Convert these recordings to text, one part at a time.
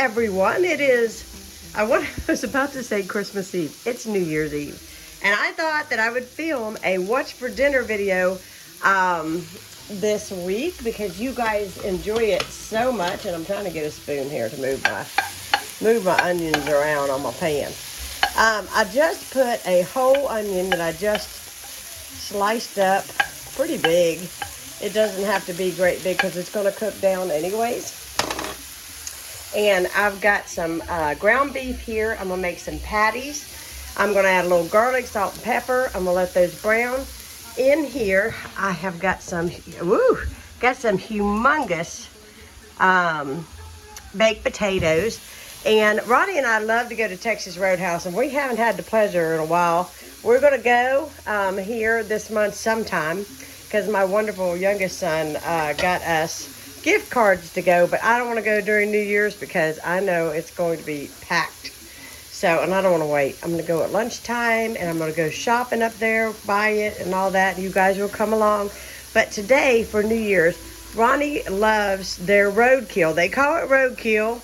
everyone. It is, I was about to say Christmas Eve. It's New Year's Eve. And I thought that I would film a what's for dinner video this week because you guys enjoy it so much. And I'm trying to get a spoon here to move my onions around on my pan. I just put a whole onion that I just sliced up pretty big. It doesn't have to be great big because it's going to cook down anyways. And I've got some ground beef here. I'm going to make some patties. I'm going to add a little garlic, salt, and pepper. I'm going to let those brown. In here, I have got some, humongous baked potatoes. And Ronnie and I love to go to Texas Roadhouse, and we haven't had the pleasure in a while. We're going to go here this month sometime because my wonderful youngest son got us gift cards to go, but I don't want to go during New Year's because I know it's going to be packed. So, and I don't want to wait. I'm going to go at lunchtime, and I'm going to go shopping up there, buy it, and all that. You guys will come along. But today, for New Year's, Ronnie loves their roadkill. They call it roadkill.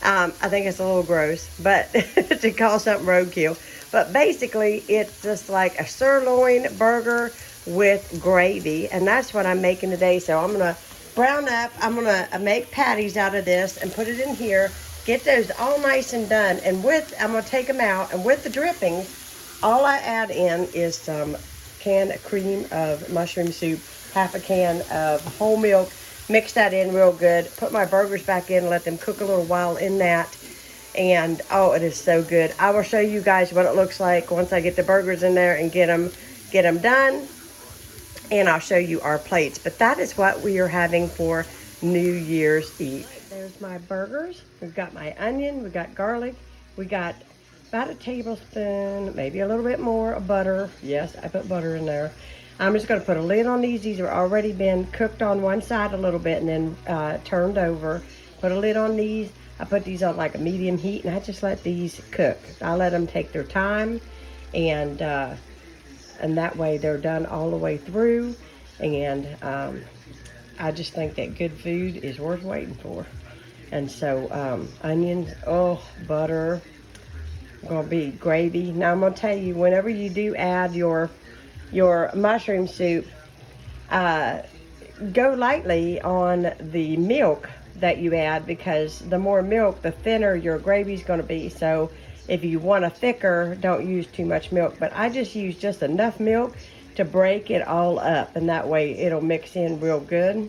I think it's a little gross, but to call something roadkill. But basically, it's just like a sirloin burger with gravy, and that's what I'm making today. So I'm going to brown up. I'm going to make patties out of this and put it in here. Get those all nice and done. And I'm going to take them out. And with the drippings, all I add in is some canned cream of mushroom soup, half a can of whole milk. Mix that in real good. Put my burgers back in. Let them cook a little while in that. And, oh, it is so good. I will show you guys what it looks like once I get the burgers in there and get them done. And I'll show you our plates. But that is what we are having for New Year's Eve. There's my burgers. We've got my onion. We got garlic. We got about a tablespoon, maybe a little bit more of butter. Yes, I put butter in there. I'm just going to put a lid on these. These are already been cooked on one side a little bit and then turned over. Put a lid on these. I put these on like a medium heat, and I just let these cook. I let them take their time, and that way they're done all the way through. And I just think that good food is worth waiting for. And so onions, butter, going to be gravy. Now I'm going to tell you, whenever you do add your mushroom soup, go lightly on the milk that you add, because the more milk, the thinner your gravy is going to be. So if you want a thicker, don't use too much milk. But I just use just enough milk to break it all up, and that way it'll mix in real good.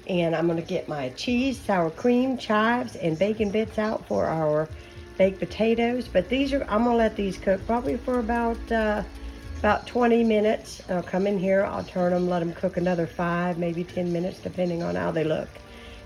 And I'm going to get my cheese, sour cream, chives, and bacon bits out for our baked potatoes. But I'm going to let these cook probably for about 20 minutes. I'll come in here, I'll turn them, let them cook another 5, maybe 10 minutes, depending on how they look.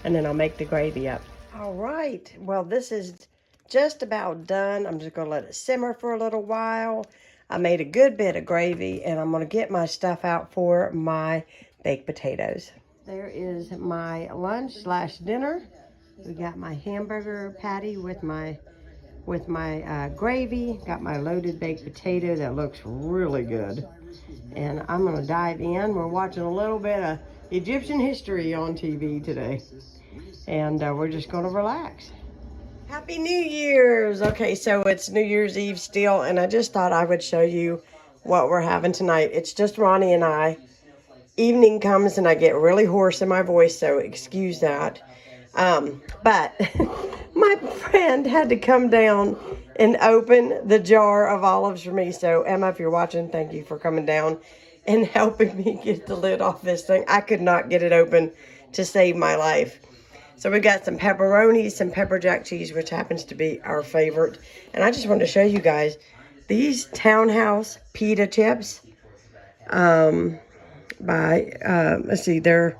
And then I'll make the gravy up. All right, well, this is just about done. I'm just going to let it simmer for a little while. I made a good bit of gravy, and I'm going to get my stuff out for my baked potatoes. There is my lunch/dinner. We got my hamburger patty with my gravy. Got my loaded baked potato that looks really good. And I'm going to dive in. We're watching a little bit of Egyptian history on TV today. And we're just going to relax. Happy New Year's! Okay, so it's New Year's Eve still, and I just thought I would show you what we're having tonight. It's just Ronnie and I. Evening comes and I get really hoarse in my voice, so excuse that. But my friend had to come down and open the jar of olives for me. So Emma, if you're watching, thank you for coming down and helping me get the lid off this thing. I could not get it open to save my life. So we got some pepperoni, some pepper jack cheese, which happens to be our favorite. And I just wanted to show you guys these Townhouse pita chips. Let's see, they're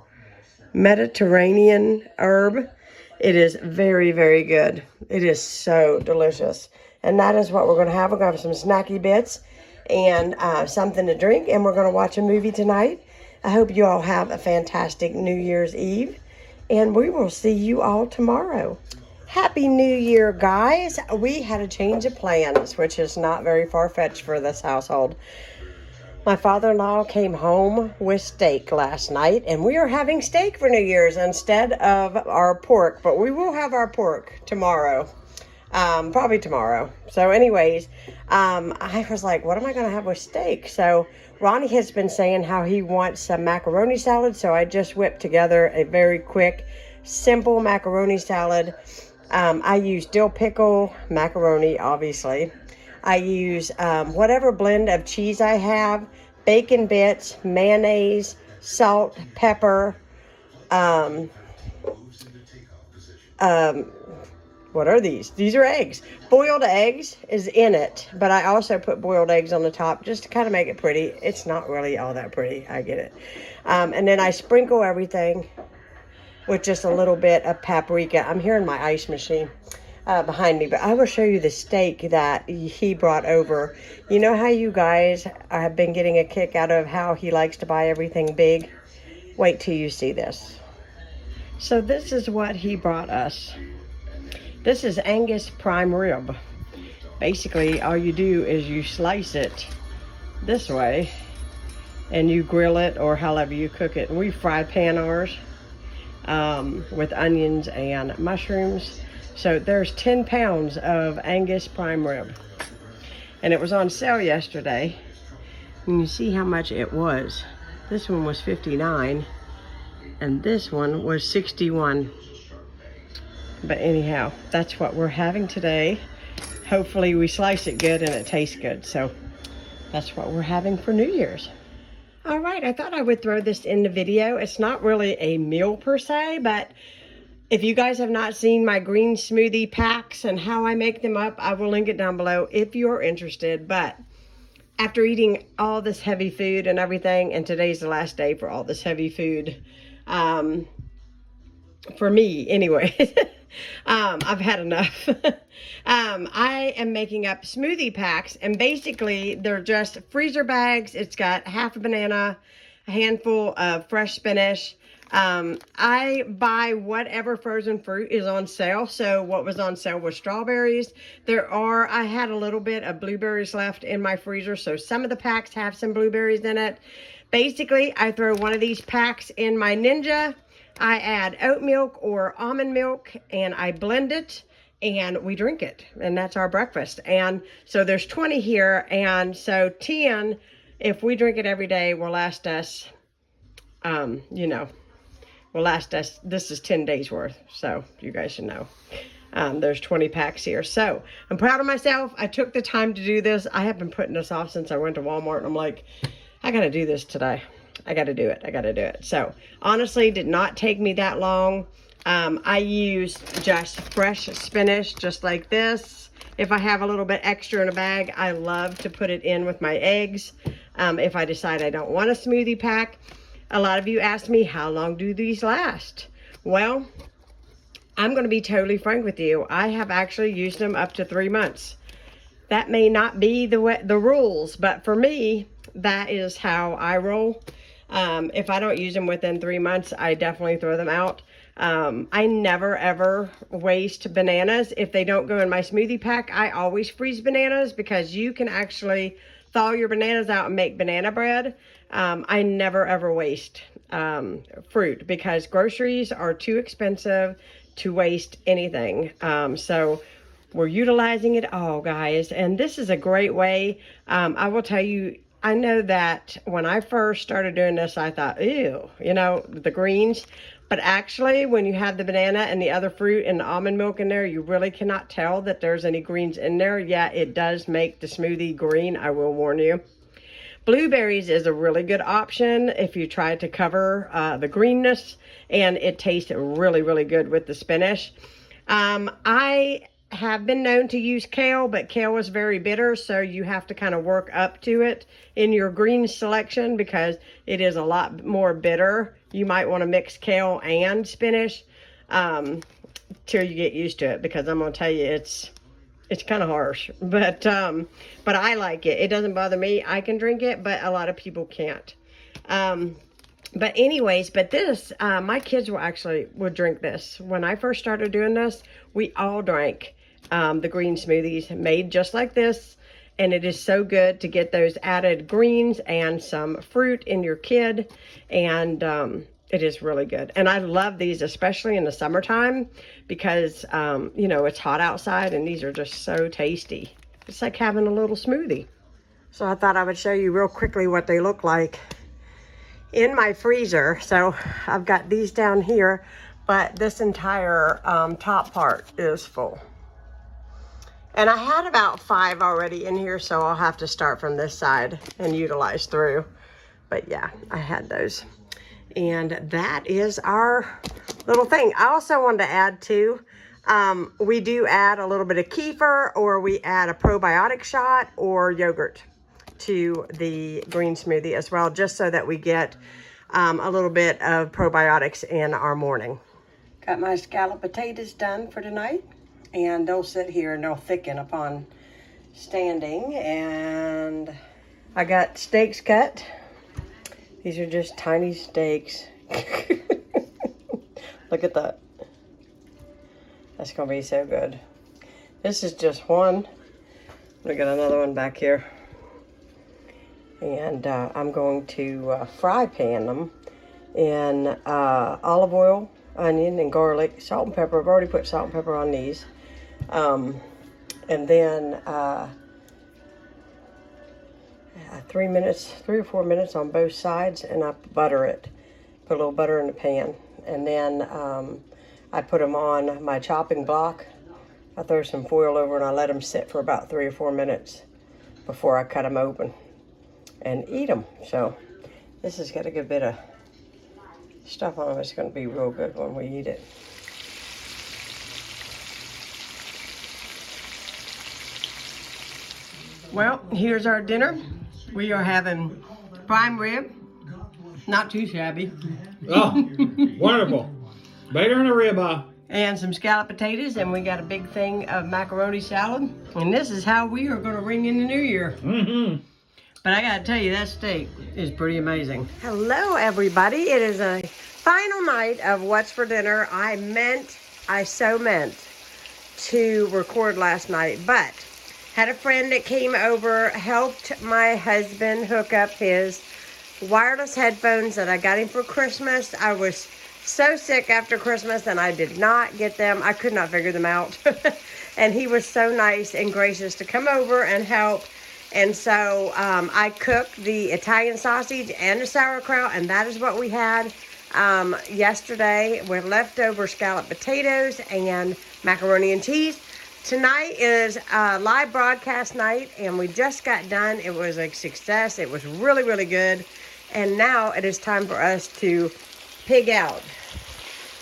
Mediterranean herb. It is very, very good. It is so delicious. And that is what we're going to have. We're going to have some snacky bits and something to drink. And we're going to watch a movie tonight. I hope you all have a fantastic New Year's Eve. And we will see you all tomorrow. Happy New Year, guys. We had a change of plans, which is not very far-fetched for this household. My father-in-law came home with steak last night, and we are having steak for New Year's instead of our pork, but we will have our pork tomorrow. Probably tomorrow. So anyways, I was like, what am I going to have with steak? So Ronnie has been saying how he wants some macaroni salad. So I just whipped together a very quick, simple macaroni salad. I use dill pickle, macaroni, obviously. I use whatever blend of cheese I have, bacon bits, mayonnaise, salt, pepper, what are these? These are eggs. Boiled eggs is in it, but I also put boiled eggs on the top just to kind of make it pretty. It's not really all that pretty. I get it. And then I sprinkle everything with just a little bit of paprika. I'm hearing my ice machine behind me, but I will show you the steak that he brought over. You know how you guys have been getting a kick out of how he likes to buy everything big? Wait till you see this. So this is what he brought us. This is Angus prime rib. Basically, all you do is you slice it this way and you grill it or however you cook it. And we fry pan ours with onions and mushrooms. So there's 10 pounds of Angus prime rib. And it was on sale yesterday. And you see how much it was. This one was $59 and this one was $61. But anyhow, that's what we're having today. Hopefully we slice it good and it tastes good. So that's what we're having for New Year's. All right, I thought I would throw this in the video. It's not really a meal per se, but if you guys have not seen my green smoothie packs and how I make them up, I will link it down below if you're interested. But after eating all this heavy food and everything, and today's the last day for all this heavy food, for me anyway, I've had enough. I am making up smoothie packs, and basically they're just freezer bags. It's got half a banana, a handful of fresh spinach. I buy whatever frozen fruit is on sale. So what was on sale was strawberries. I had a little bit of blueberries left in my freezer, so some of the packs have some blueberries in it. Basically, I throw one of these packs in my Ninja. I add oat milk or almond milk and I blend it and we drink it, and that's our breakfast. And so there's 20 here, and so 10, if we drink it every day, will last us, this is 10 days worth, so you guys should know. There's 20 packs here. So I'm proud of myself. I took the time to do this. I have been putting this off since I went to Walmart, and I'm like, I gotta do this today. I gotta do it. So honestly, did not take me that long. I use just fresh spinach, just like this. If I have a little bit extra in a bag, I love to put it in with my eggs. If I decide I don't want a smoothie pack. A lot of you ask me, how long do these last? Well, I'm going to be totally frank with you. I have actually used them up to 3 months. That may not be the rules, but for me, that is how I roll. If I don't use them within 3 months, I definitely throw them out. I never ever waste bananas. If they don't go in my smoothie pack, I always freeze bananas because you can actually thaw your bananas out and make banana bread. I never ever waste fruit because groceries are too expensive to waste anything. So we're utilizing it all, guys. And this is a great way. I will tell you, I know that when I first started doing this, I thought, ew, the greens. But actually, when you have the banana and the other fruit and the almond milk in there, you really cannot tell that there's any greens in there. Yeah, it does make the smoothie green, I will warn you. Blueberries is a really good option if you try to cover the greenness, and it tastes really, really good with the spinach. I have been known to use kale, but kale is very bitter, so you have to kind of work up to it in your green selection because it is a lot more bitter. You might want to mix kale and spinach till you get used to it, because I'm going to tell you it's kind of harsh, but I like it. It doesn't bother me. I can drink it, but a lot of people can't. But anyways, this, my kids would drink this. When I first started doing this, we all drank the green smoothies made just like this. And it is so good to get those added greens and some fruit in your kid. And it is really good. And I love these, especially in the summertime, because, you know, it's hot outside and these are just so tasty. It's like having a little smoothie. So I thought I would show you real quickly what they look like in my freezer. So I've got these down here, but this entire top part is full. And I had about 5 already in here, so I'll have to start from this side and utilize through. But yeah, I had those. And that is our little thing. I also wanted to add too, we do add a little bit of kefir, or we add a probiotic shot or yogurt to the green smoothie as well, just so that we get a little bit of probiotics in our morning. Got my scalloped potatoes done for tonight. And they'll sit here and they'll thicken upon standing. And I got steaks cut. These are just tiny steaks. Look at that. That's gonna be so good. This is just one. We got another one back here. And I'm going to fry pan them in olive oil, onion, and garlic, salt and pepper. I've already put salt and pepper on these. And then 3 or 4 minutes on both sides, and I butter it. Put a little butter in the pan, and then I put them on my chopping block. I throw some foil over and I let them sit for about 3 or 4 minutes before I cut them open and eat them. So this has got a good bit of stuff on them. It's going to be real good when we eat it. Well, here's our dinner. We are having prime rib, not too shabby. Oh, wonderful. Better than a ribeye. And some scalloped potatoes, and we got a big thing of macaroni salad. And this is how we are going to ring in the new year. Mm-hmm. But I got to tell you, that steak is pretty amazing. Hello, everybody. It is a final night of What's for Dinner. I so meant to record last night, but had a friend that came over, helped my husband hook up his wireless headphones that I got him for Christmas. I was so sick after Christmas and I did not get them. I could not figure them out. And he was so nice and gracious to come over and help. And so I cooked the Italian sausage and the sauerkraut, and that is what we had yesterday with leftover scalloped potatoes and macaroni and cheese. Tonight is live broadcast night, and we just got done. It was a success. It was really, really good. And now it is time for us to pig out.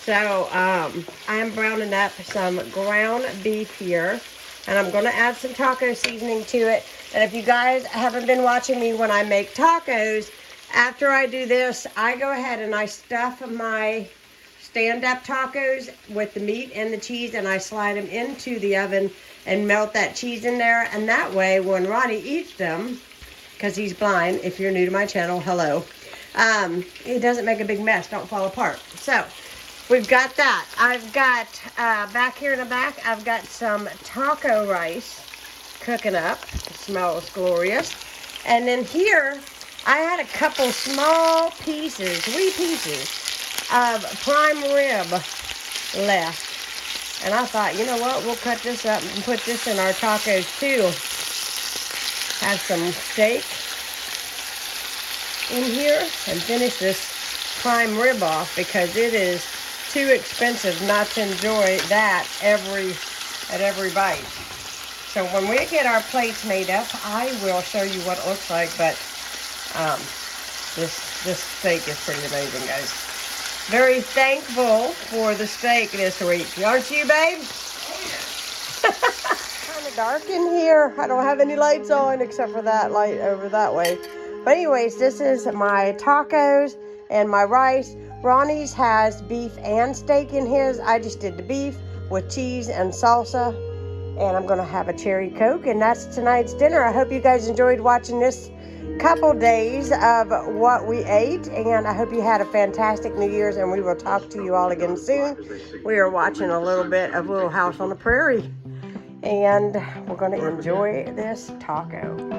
So I am browning up some ground beef here, and I'm going to add some taco seasoning to it. And if you guys haven't been watching me when I make tacos, after I do this, I go ahead and I stuff my stand-up tacos with the meat and the cheese, and I slide them into the oven and melt that cheese in there. And that way, when Ronnie eats them, because he's blind, if you're new to my channel, hello, it doesn't make a big mess, don't fall apart. So we've got that. I've got back here in the back, I've got some taco rice cooking up. It smells glorious. And then here I had a couple small pieces, wee pieces of prime rib left, and I thought, you know what, we'll cut this up and put this in our tacos too. Have some steak in here and finish this prime rib off, because it is too expensive not to enjoy that at every bite. So when we get our plates made up, I will show you what it looks like. But this steak is pretty amazing, guys. Very thankful for the steak this week. Aren't you, babe? Kind of dark in here. I don't have any lights on except for that light over that way. But anyways, this is my tacos and my rice. Ronnie's has beef and steak in his. I just did the beef with cheese and salsa. And I'm going to have a cherry Coke. And that's tonight's dinner. I hope you guys enjoyed watching this couple days of what we ate, and I hope you had a fantastic New Year's, and we will talk to you all again soon. We are watching a little bit of Little House on the Prairie, And we're going to enjoy this taco.